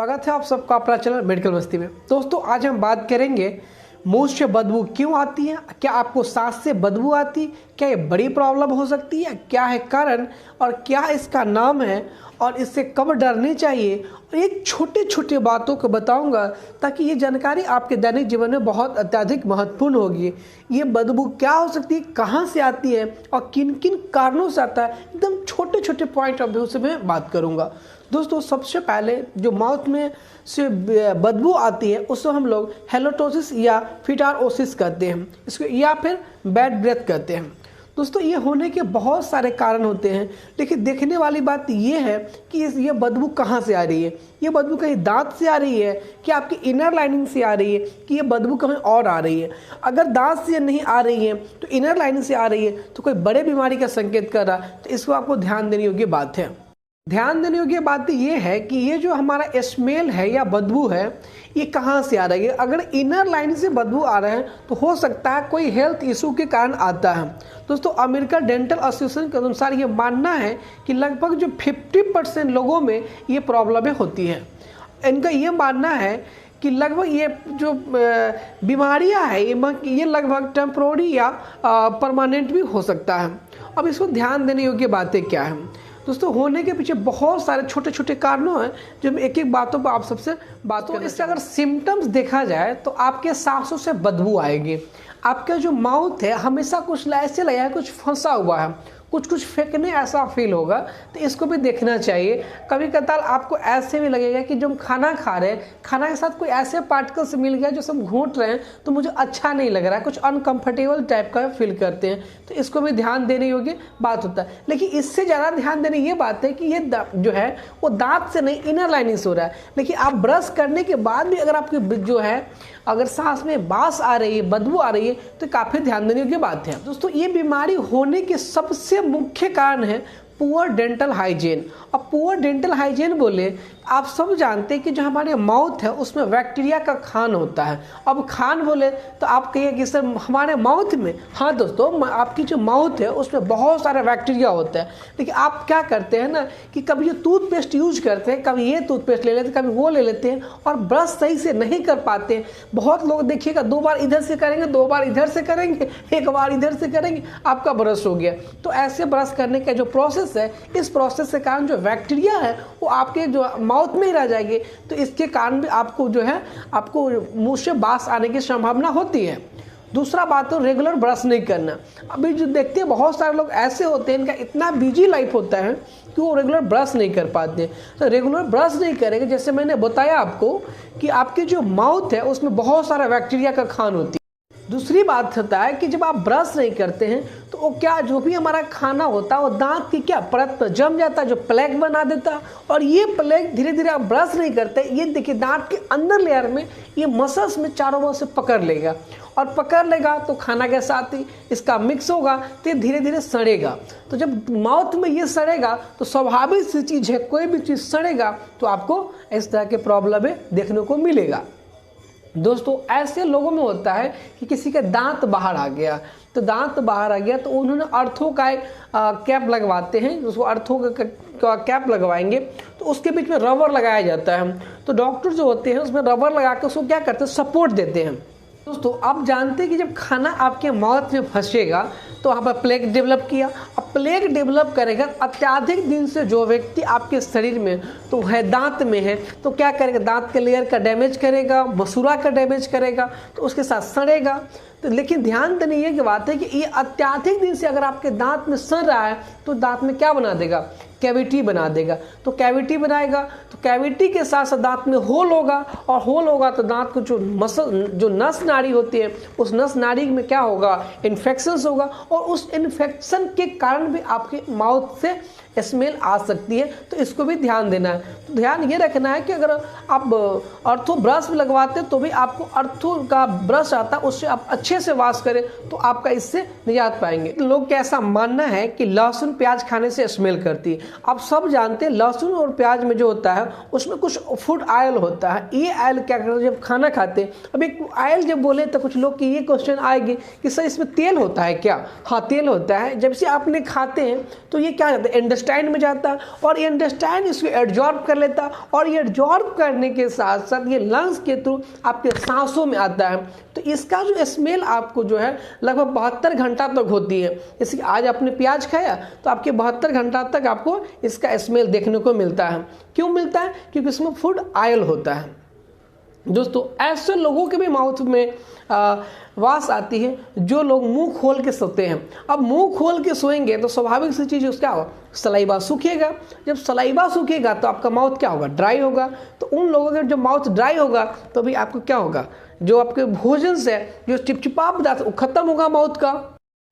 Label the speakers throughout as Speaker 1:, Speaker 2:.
Speaker 1: स्वागत है आप सबका अपना चैनल मेडिकल मस्ती में। दोस्तों आज हम बात करेंगे मुंह से बदबू क्यों आती है, क्या आपको सांस से बदबू आती, क्या ये बड़ी प्रॉब्लम हो सकती है, क्या है कारण और क्या इसका नाम है और इससे कब डरनी चाहिए, और एक छोटे छोटे बातों को बताऊंगा ताकि ये जानकारी आपके दैनिक जीवन में बहुत अत्यधिक महत्वपूर्ण होगी। ये बदबू क्या हो सकती है, कहाँ से आती है और किन किन कारणों से आता है, एकदम छोटे छोटे पॉइंट ऑफ व्यू से मैं बात करूँगा। दोस्तों सबसे पहले जो माउथ में से बदबू आती है उसको हम लोग हेलोटोसिस या फिटारोसिस कहते हैं, इसको या फिर बैड ब्रेथ कहते हैं। दोस्तों ये होने के बहुत सारे कारण होते हैं, लेकिन देखने वाली बात ये है कि ये बदबू कहाँ से आ रही है। ये बदबू कहीं दांत से आ रही है कि आपकी इनर लाइनिंग से आ रही है कि ये बदबू कहीं और आ रही है। अगर दांत से नहीं आ रही है तो इनर लाइनिंग से आ रही है तो कोई बड़े बीमारी का संकेत कर रहा, तो इसको आपको ध्यान देने योग्य बात है। ध्यान देने योग्य बात ये है कि ये जो हमारा स्मेल है या बदबू है ये कहाँ से आ रही है। अगर इनर लाइन से बदबू आ रहा है तो हो सकता है कोई हेल्थ इशू के कारण आता है। दोस्तों अमेरिकन डेंटल एसोसिएशन के अनुसार ये मानना है कि लगभग जो 50% लोगों में ये प्रॉब्लमें होती हैं। इनका ये मानना है कि लगभग ये जो बीमारियां हैं ये लगभग टेम्पोररी या परमानेंट भी हो सकता है। अब इसको ध्यान देने योग्य बातें क्या हैं। दोस्तों होने के पीछे बहुत सारे छोटे छोटे कारणों हैं जो हम एक एक बातों पर आप सबसे बात करें। इससे अगर सिम्टम्स देखा जाए तो आपके सांसों से बदबू आएगी, आपका जो माउथ है हमेशा कुछ ऐसे लगा है कुछ फंसा हुआ है, कुछ फेंकने ऐसा फील होगा, तो इसको भी देखना चाहिए। कभी कदार आपको ऐसे भी लगेगा कि जब हम खाना खा रहे हैं खाना के साथ कोई ऐसे पार्टिकल्स मिल गया जो सब घूंट रहे हैं तो मुझे अच्छा नहीं लग रहा है, कुछ अनकंफर्टेबल टाइप का फील करते हैं, तो इसको भी ध्यान देने योग्य बात होता है। लेकिन इससे ज़्यादा ध्यान देने ये बात है कि ये जो है वो दांत से नहीं इनर लाइनिंग से हो रहा है। लेकिन आप ब्रश करने के बाद भी अगर आपकी जो है अगर सांस में बास आ रही है, बदबू आ रही है, तो काफ़ी ध्यान देने योग्य बात है। दोस्तों ये बीमारी होने के सबसे मुख्य कारण है पुअर डेंटल हाइजीन। अब पुअर डेंटल हाइजीन बोले आप सब जानते हैं कि जो हमारे माउथ है उसमें बैक्टीरिया का खान होता है। अब खान बोले तो आप कहिए कि सर हमारे माउथ में, हाँ दोस्तों आपकी जो माउथ है उसमें बहुत सारा बैक्टीरिया होता है। लेकिन आप क्या करते हैं ना कि कभी ये टूथपेस्ट यूज करते हैं, कभी ये टूथपेस्ट ले लेते हैं, कभी वो ले लेते हैं और ब्रश सही से नहीं कर पाते हैं। बहुत लोग देखिएगा 2 बार इधर से करेंगे, 2 बार इधर से करेंगे, 1 बार इधर से करेंगे, आपका ब्रश हो गया। तो ऐसे ब्रश करने का जो प्रोसेस है, इस प्रोसेस के कारण जो बैक्टीरिया है वो आपके जो माउथ में ही रह जाएंगे, तो इसके कारण भी आपको जो है आपको मुंह से बास आने की संभावना होती है। दूसरा बात तो रेगुलर ब्रश नहीं करना। अभी जो देखते हैं बहुत सारे लोग ऐसे होते हैं इनका इतना बिजी लाइफ होता है कि वो रेगुलर ब्रश नहीं कर पाते। तो रेगुलर ब्रश नहीं करेंगे, जैसे मैंने बताया आपको कि आपकी जो माउथ है उसमें बहुत सारा बैक्टीरिया का खान होती है। दूसरी बात होता है कि जब आप ब्रश नहीं करते हैं तो वो क्या जो भी हमारा खाना होता है वो दांत की क्या परत पर जम जाता है जो प्लेग बना देता है, और ये प्लेग धीरे धीरे आप ब्रश नहीं करते, ये देखिए दांत के अंदर लेयर में ये मसल्स में चारों ओर से पकड़ लेगा, और पकड़ लेगा तो खाना के साथ ही इसका मिक्स होगा तो ये धीरे धीरे सड़ेगा। तो जब माउथ में ये सड़ेगा तो स्वाभाविक सी चीज़ है, कोई भी चीज़ सड़ेगा तो आपको इस तरह के प्रॉब्लम देखने को मिलेगा। दोस्तों ऐसे लोगों में होता है कि किसी का दांत बाहर आ गया, तो दांत बाहर आ गया तो उन्होंने अर्थो का एक कैप लगवाते हैं, उसको अर्थो का कैप लगवाएंगे तो उसके बीच में रबर लगाया जाता है। तो डॉक्टर जो होते हैं उसमें रबर लगा के उसको क्या करते हैं, सपोर्ट देते हैं। दोस्तों आप जानते हैं कि जब खाना आपके माउथ में फंसेगा तो वहाँ पर प्लेग डेवलप किया। अब प्लेग डेवलप करेगा, अत्याधिक दिन से जो व्यक्ति आपके शरीर में तो है दांत में है तो क्या करेगा, दांत के लेयर का डैमेज करेगा, मसूड़ा का डैमेज करेगा, तो उसके साथ सड़ेगा। तो लेकिन ध्यान देने ये की बात है कि ये अत्याधिक दिन से अगर आपके दांत में सड़ रहा है तो दांत में क्या बना देगा, कैविटी बना देगा। तो कैविटी बनाएगा तो कैविटी के साथ साथ दांत में होल होगा, और होल होगा तो दांत को जो नस नाड़ी होती है उस नस नाड़ी में क्या होगा, इन्फेक्शन होगा, और उस इन्फेक्शन के कारण भी आपके माउथ से स्मेल आ सकती है। तो इसको भी ध्यान देना है। तो ध्यान ये रखना है कि अगर आप अर्थो ब्रश भी लगवाते हैं तो भी आपको अर्थो का ब्रश आता है उससे आप अच्छे से वॉश करें तो आपका इससे निजात पाएंगे। लोग का ऐसा मानना है कि लहसुन प्याज खाने से स्मेल करती है। आप सब जानते हैं लहसुन और प्याज में जो होता है उसमें कुछ फूड ऑयल होता है। ये ऑयल क्या करते हैं, जब खाना खाते हैं, अब एक ऑयल जब बोले तो कुछ लोग की ये क्वेश्चन आएगी कि सर इसमें तेल होता है क्या। हाँ तेल होता है, जब से आपने खाते हैं तो ये क्या कहते हैं, इंटेस्टाइन में जाता है और ये इंटेस्टाइन इसको एब्जॉर्ब कर लेता है और ये एब्जॉर्ब करने के साथ साथ ये लंग्स के थ्रू आपके सांसों में आता है। तो इसका जो स्मेल आपको जो है लगभग 72 घंटा तक होती है। जैसे कि आज आपने प्याज खाया तो आपके 72 घंटा तक आपको इसका स्मेल देखने को मिलता है। क्यों मिलता है? क्योंकि इसमें फूड ऑयल होता है। दोस्तों ऐसे लोगों के भी माउथ में वास आती है जो लोग मुंह खोल के सोते हैं। अब मुंह खोल के सोएंगे तो स्वाभाविक सी चीज़ क्या होगा, सलाइवा सूखेगा। जब सलाइवा सूखेगा तो आपका माउथ क्या होगा, ड्राई होगा। तो उन लोगों का जब माउथ ड्राई होगा तो भी आपको क्या होगा, जो आपके भोजन से जो चिपचिपा पदार्थ वो खत्म होगा माउथ का।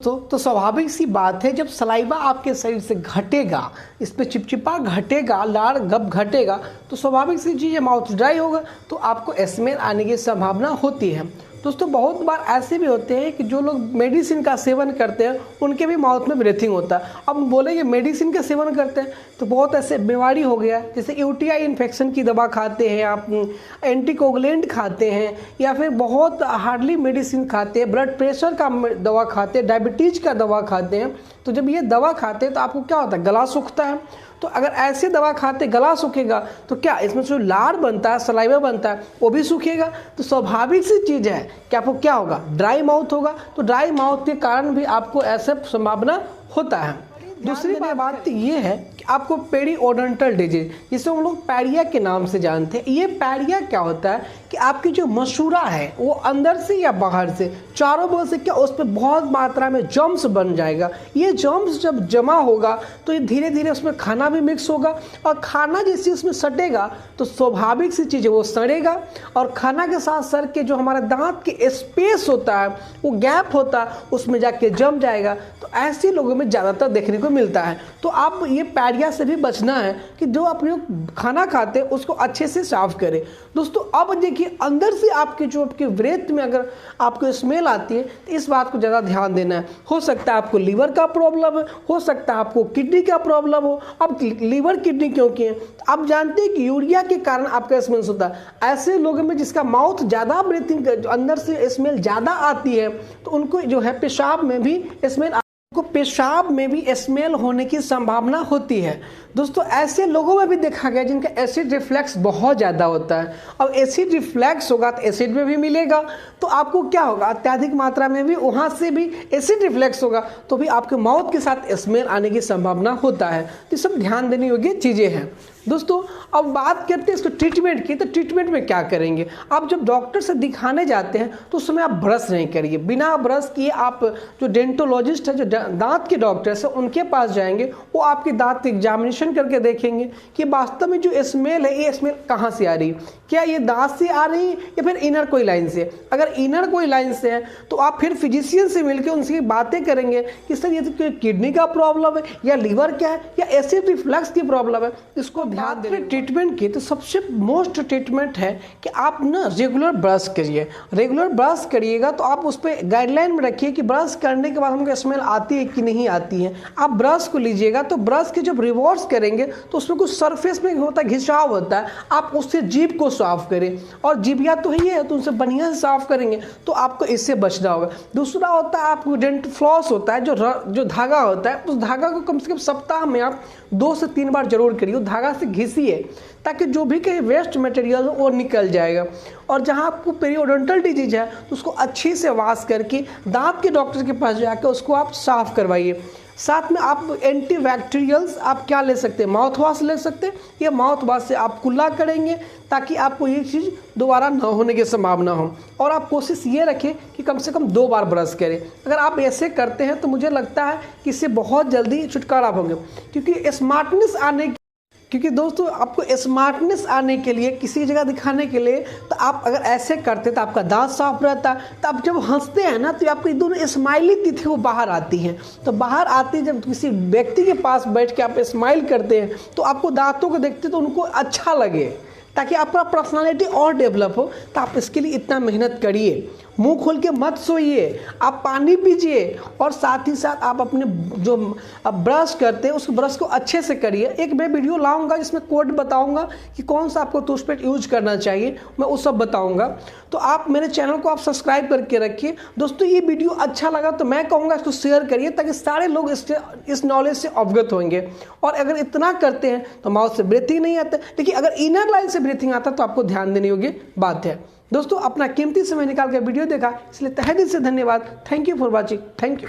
Speaker 1: तो स्वाभाविक सी बात है, जब सलाइवा आपके शरीर से घटेगा, इस पर चिपचिपा घटेगा, लार गब घटेगा, तो स्वाभाविक सी चीज़ है माउथ ड्राई होगा, तो आपको स्मेल आने की संभावना होती है। दोस्तों बहुत बार ऐसे भी होते हैं कि जो लोग मेडिसिन का सेवन करते हैं उनके भी माउथ में ब्रीथिंग होता है। अब हम बोलेंगे मेडिसिन का सेवन करते हैं तो बहुत ऐसे बीमारी हो गया, जैसे यूटीआई इन्फेक्शन की दवा खाते हैं आप, एंटीकोगुलेंट खाते हैं, या फिर बहुत हार्डली मेडिसिन खाते हैं, ब्लड प्रेशर का दवा खाते हैं, डायबिटीज़ का दवा खाते हैं। तो जब ये दवा खाते हैं तो आपको क्या होता है, गला सूखता है। तो अगर ऐसे दवा खाते गला सूखेगा तो क्या इसमें जो लार बनता है, सलाइवा बनता है, वो भी सूखेगा। तो स्वाभाविक सी चीज़ है कि आपको क्या होगा, ड्राई माउथ होगा। तो ड्राई माउथ के कारण भी आपको ऐसे संभावना होता है। दूसरी बात ये है कि आपको पेरिओडोंटल डिजीज, जिसे हम लोग पैरिया के नाम से जानते हैं, ये पैरिया क्या होता है कि आपकी जो मसूड़ा है वो अंदर से या बाहर से चारों बगल से क्या उस पर बहुत मात्रा में जम्स बन जाएगा। ये जम्स जब जमा होगा तो ये धीरे धीरे उसमें खाना भी मिक्स होगा और खाना जैसे उसमें सटेगा तो स्वाभाविक सी चीज़ है वो सड़ेगा और खाना के साथ सड़ के जो हमारा दांत के स्पेस होता है, वो गैप होता है, उसमें जाके जम जाएगा। तो ऐसे लोगों में ज़्यादातर देखने को मिलता है। तो आप ये पैरिया से भी बचना है कि जो आप खाना खाते हैं उसको अच्छे से साफ करें। दोस्तों अब देखिए अंदर से आपके जो आपके ब्रेथ में अगर आपको स्मेल आती है तो इस बात को ज़्यादा ध्यान देना है। हो सकता है आपको लीवर का प्रॉब्लम है, हो सकता है आपको किडनी का प्रॉब्लम हो। अब लीवर किडनी क्यों की है, तो आप जानते हैं कि यूरिया के कारण आपका स्मेल होता है। ऐसे लोगों में जिसका माउथ ज़्यादा ब्रीथिंग अंदर से स्मेल ज़्यादा आती है तो उनको जो है पेशाब में भी स्मेल होने की संभावना होती है। दोस्तों ऐसे लोगों में भी देखा गया जिनका एसिड रिफ्लेक्स बहुत ज़्यादा होता है। अब एसिड रिफ्लेक्स होगा तो एसिड में भी मिलेगा, तो आपको क्या होगा, अत्यधिक मात्रा में भी वहाँ से भी एसिड रिफ्लेक्स होगा तो भी आपके माउथ के साथ स्मेल आने की संभावना होता है। तो सब ध्यान देने योग्य चीज़ें हैं। दोस्तों अब बात करते हैं इसको ट्रीटमेंट की, तो ट्रीटमेंट में क्या करेंगे। आप जब डॉक्टर से दिखाने जाते हैं तो उस समय आप ब्रश नहीं करिए। बिना ब्रश किए आप जो डेंटोलॉजिस्ट है, जो दांत के डॉक्टर्स हैं, उनके पास जाएंगे। वो आपके दांत एग्जामिनेशन करके देखेंगे कि वास्तव में जो स्मेल है ये स्मेल कहाँ से आ रही है, क्या ये दांत से आ रही है या फिर इनर कोई लाइन से। अगर इनर कोई लाइन से है तो आप फिर फिजिशियन से मिलकर उनसे बातें करेंगे कि सर ये तो किडनी का प्रॉब्लम है या लीवर क्या है या एसिड रिफ्लक्स की प्रॉब्लम है, इसको ध्यान दें। ट्रीटमेंट की तो सबसे मोस्ट ट्रीटमेंट है कि आप ना रेगुलर ब्रश करिए। रेगुलर ब्रश करिएगा तो आप उस पर गाइडलाइन में रखिए कि ब्रश करने के बाद हमको स्मेल आती है कि नहीं आती है। आप ब्रश को लीजिएगा तो ब्रश के जब रिवर्स करेंगे तो उसमें कुछ सरफेस में होता है, घिसाव होता है, आप उससे जीभ को साफ करें। और जीभिया तो ही है तो उनसे बढ़िया से साफ करेंगे तो आपको इससे बचना होगा। दूसरा होता है आपको डेंट फ्लॉस होता है, जो धागा होता है, उस धागा को कम से कम सप्ताह में आप 2 से 3 बार जरूर करिए। उस धागा से घिसिए ताकि जो भी कहीं वेस्ट मटेरियल हो वो निकल जाएगा। और जहाँ आपको पेरिओडोंटल डिजीज है तो उसको अच्छी से वॉश करके दांत के डॉक्टर के पास जाकर उसको आप साफ करवाइए। साथ में आप एंटीबैक्टीरियल्स आप क्या ले सकते हैं, माउथ वॉश ले सकते हैं। ये माउथ वॉश से आप कुल्ला करेंगे ताकि आपको ये चीज़ दोबारा न होने की संभावना हो। और आप कोशिश ये रखें कि कम से कम 2 बार ब्रश करें। अगर आप ऐसे करते हैं तो मुझे लगता है कि इससे बहुत जल्दी छुटकारा होंगे। क्योंकि दोस्तों आपको स्मार्टनेस आने के लिए, किसी जगह दिखाने के लिए, तो आप अगर ऐसे करते तो आपका दांत साफ रहता। तो आप जब हंसते हैं ना तो आपकी दोनों स्माइली तिथि वो बाहर आती हैं। तो बाहर आती जब किसी व्यक्ति के पास बैठ के आप स्माइल करते हैं तो आपको दांतों को देखते तो उनको अच्छा लगे, ताकि आपका पर्सनालिटी और डेवलप हो। तो आप इसके लिए इतना मेहनत करिए। मुंह खोल के मत सोइए, आप पानी पीजिए और साथ ही साथ आप अपने जो ब्रश करते हैं उस ब्रश को अच्छे से करिए। एक मैं वीडियो लाऊंगा जिसमें कोड बताऊंगा कि कौन सा आपको टूथपेस्ट यूज करना चाहिए, मैं वो सब बताऊंगा। तो आप मेरे चैनल को आप सब्सक्राइब करके रखिए। दोस्तों ये वीडियो अच्छा लगा तो मैं कहूँगा इसको शेयर करिए ताकि सारे लोग इस नॉलेज से अवगत होंगे। और अगर इतना करते हैं तो माउथ से ब्रीथिंग नहीं आता, लेकिन अगर इनर लाइन से ब्रीथिंग आता तो आपको ध्यान देने योग्य बात है। दोस्तों अपना कीमती समय निकाल कर वीडियो देखा इसलिए तहे दिल से धन्यवाद। Thank you for watching. Thank you.